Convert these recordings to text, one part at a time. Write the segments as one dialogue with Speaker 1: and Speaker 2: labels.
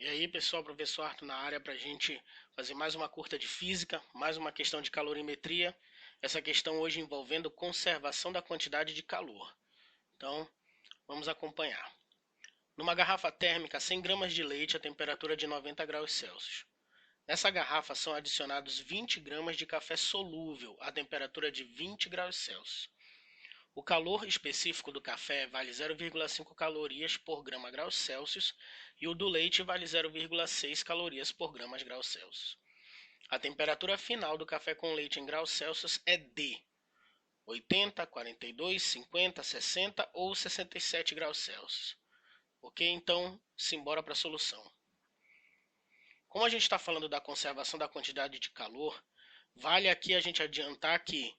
Speaker 1: E aí, pessoal, professor Arthur na área para a gente fazer mais uma curta de física, mais uma questão de calorimetria. Essa questão hoje envolvendo conservação da quantidade de calor. Então, vamos acompanhar. Numa garrafa térmica, 100 gramas de leite a temperatura de 90 graus Celsius. Nessa garrafa são adicionados 20 gramas de café solúvel a temperatura de 20 graus Celsius. O calor específico do café vale 0,5 calorias por grama graus Celsius e o do leite vale 0,6 calorias por gramas graus Celsius. A temperatura final do café com leite em graus Celsius é D, 80, 42, 50, 60 ou 67 graus Celsius. Ok? Então, simbora para a solução. Como a gente está falando da conservação da quantidade de calor, vale aqui a gente adiantar que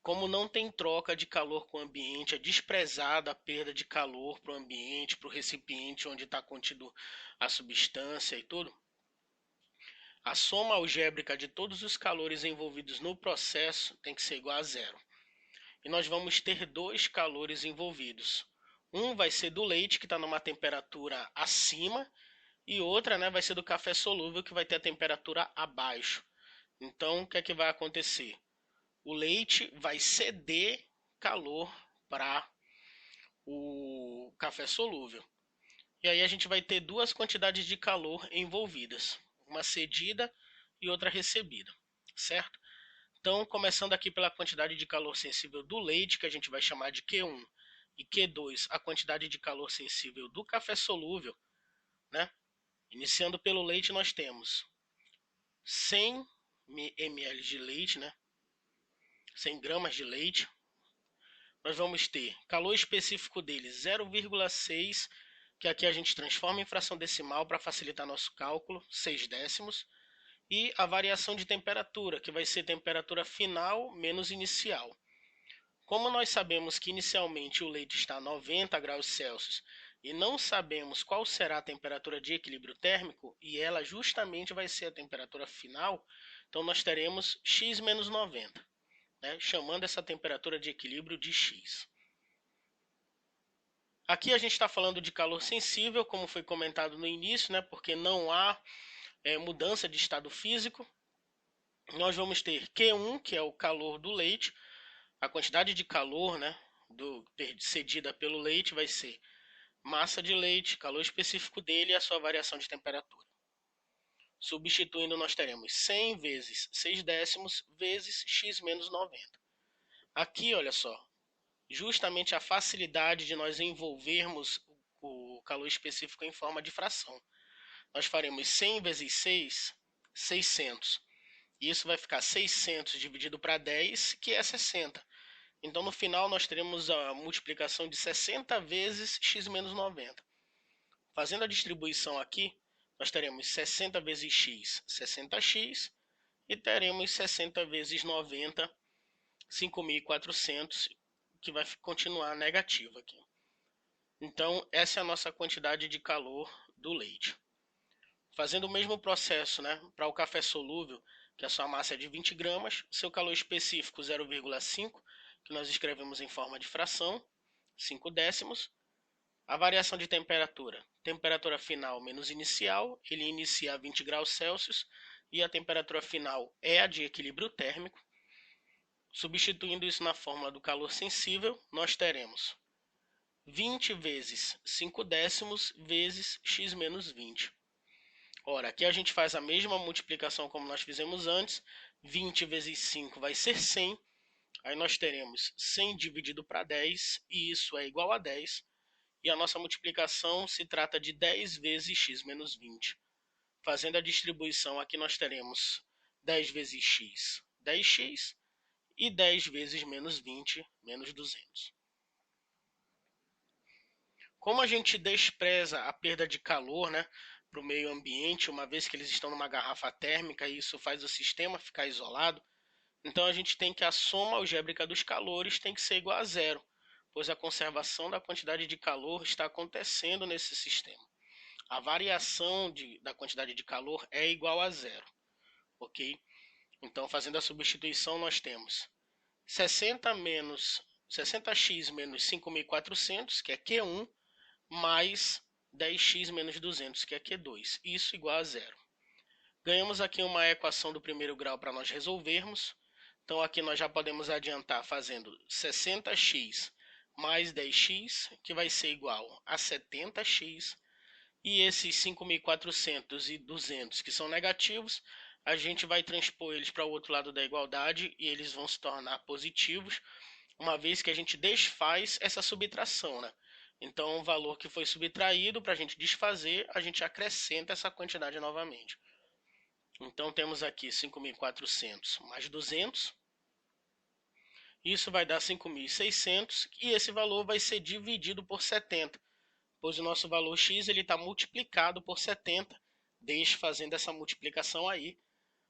Speaker 1: como não tem troca de calor com o ambiente, é desprezada a perda de calor para o ambiente, para o recipiente onde está contido a substância e tudo. A soma algébrica de todos os calores envolvidos no processo tem que ser igual a zero. E nós vamos ter dois calores envolvidos. Um vai ser do leite, que está numa temperatura acima, e outra vai ser do café solúvel, que vai ter a temperatura abaixo. Então, o que é que vai acontecer? O leite vai ceder calor para o café solúvel. E aí a gente vai ter duas quantidades de calor envolvidas, uma cedida e outra recebida, certo? Então, começando aqui pela quantidade de calor sensível do leite, que a gente vai chamar de Q1, e Q2, a quantidade de calor sensível do café solúvel, né? Iniciando pelo leite, nós temos 100 ml de leite, né? 100 gramas de leite. Nós vamos ter calor específico dele 0,6, que aqui a gente transforma em fração decimal para facilitar nosso cálculo, 6 décimos, e a variação de temperatura, que vai ser temperatura final menos inicial. Como nós sabemos que inicialmente o leite está a 90 graus Celsius e não sabemos qual será a temperatura de equilíbrio térmico, e ela justamente vai ser a temperatura final, então nós teremos x menos 90. Chamando essa temperatura de equilíbrio de X. Aqui a gente está falando de calor sensível, como foi comentado no início, porque não há mudança de estado físico. Nós vamos ter Q1, que é o calor do leite. A quantidade de calor cedida pelo leite vai ser massa de leite, calor específico dele e a sua variação de temperatura. Substituindo, nós teremos 100 vezes 6 décimos vezes x menos 90. Aqui, olha só, justamente a facilidade de nós envolvermos o calor específico em forma de fração. Nós faremos 100 vezes 6, 600. Isso vai ficar 600 dividido para 10, que é 60. Então, no final, nós teremos a multiplicação de 60 vezes x menos 90. Fazendo a distribuição aqui, nós teremos 60 vezes x, 60x, e teremos 60 vezes 90, 5.400, que vai continuar negativo aqui. Então, essa é a nossa quantidade de calor do leite. Fazendo o mesmo processo para o café solúvel, que a sua massa é de 20 gramas, seu calor específico 0,5, que nós escrevemos em forma de fração, 5 décimos. A variação de temperatura, temperatura final menos inicial, ele inicia a 20 graus Celsius, e a temperatura final é a de equilíbrio térmico. Substituindo isso na fórmula do calor sensível, nós teremos 20 vezes 5 décimos vezes x menos 20. Ora, aqui a gente faz a mesma multiplicação como nós fizemos antes. 20 vezes 5 vai ser 100. Aí nós teremos 100 dividido para 10, e isso é igual a 10. E a nossa multiplicação se trata de 10 vezes x menos 20. Fazendo a distribuição, aqui nós teremos 10 vezes x, 10x, e 10 vezes menos 20, menos 200. Como a gente despreza a perda de calor para o meio ambiente, uma vez que eles estão numa garrafa térmica, e isso faz o sistema ficar isolado, então a gente tem que a soma algébrica dos calores tem que ser igual a zero, pois a conservação da quantidade de calor está acontecendo nesse sistema. A variação da quantidade de calor é igual a zero, ok? Então, fazendo a substituição, nós temos 60x menos 5.400, que é Q1, mais 10x menos 200, que é Q2. Isso igual a zero. Ganhamos aqui uma equação do primeiro grau para nós resolvermos. Então aqui nós já podemos adiantar fazendo 60x mais 10x, que vai ser igual a 70x. E esses 5.400 e 200 que são negativos, a gente vai transpor eles para o outro lado da igualdade e eles vão se tornar positivos, uma vez que a gente desfaz essa subtração, né? Então, o valor que foi subtraído, para a gente desfazer, a gente acrescenta essa quantidade novamente. Então, temos aqui 5.400 mais 200. Isso vai dar 5.600 e esse valor vai ser dividido por 70, pois o nosso valor x está multiplicado por 70, desfazendo essa multiplicação aí.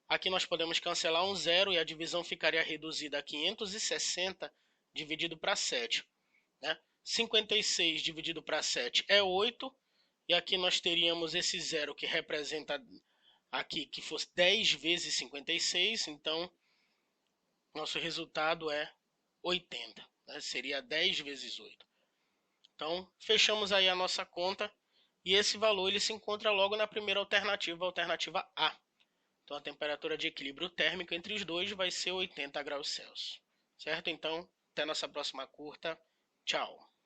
Speaker 1: Aqui nós podemos cancelar um zero e a divisão ficaria reduzida a 560 dividido para 7. Né? 56 dividido para 7 é 8. E aqui nós teríamos esse zero que representa aqui que fosse 10 vezes 56. Então, nosso resultado é 80. Né? Seria 10 vezes 8. Então, fechamos aí a nossa conta. E esse valor ele se encontra logo na primeira alternativa, a alternativa A. Então, a temperatura de equilíbrio térmico entre os dois vai ser 80 graus Celsius. Certo? Então, até nossa próxima curta. Tchau.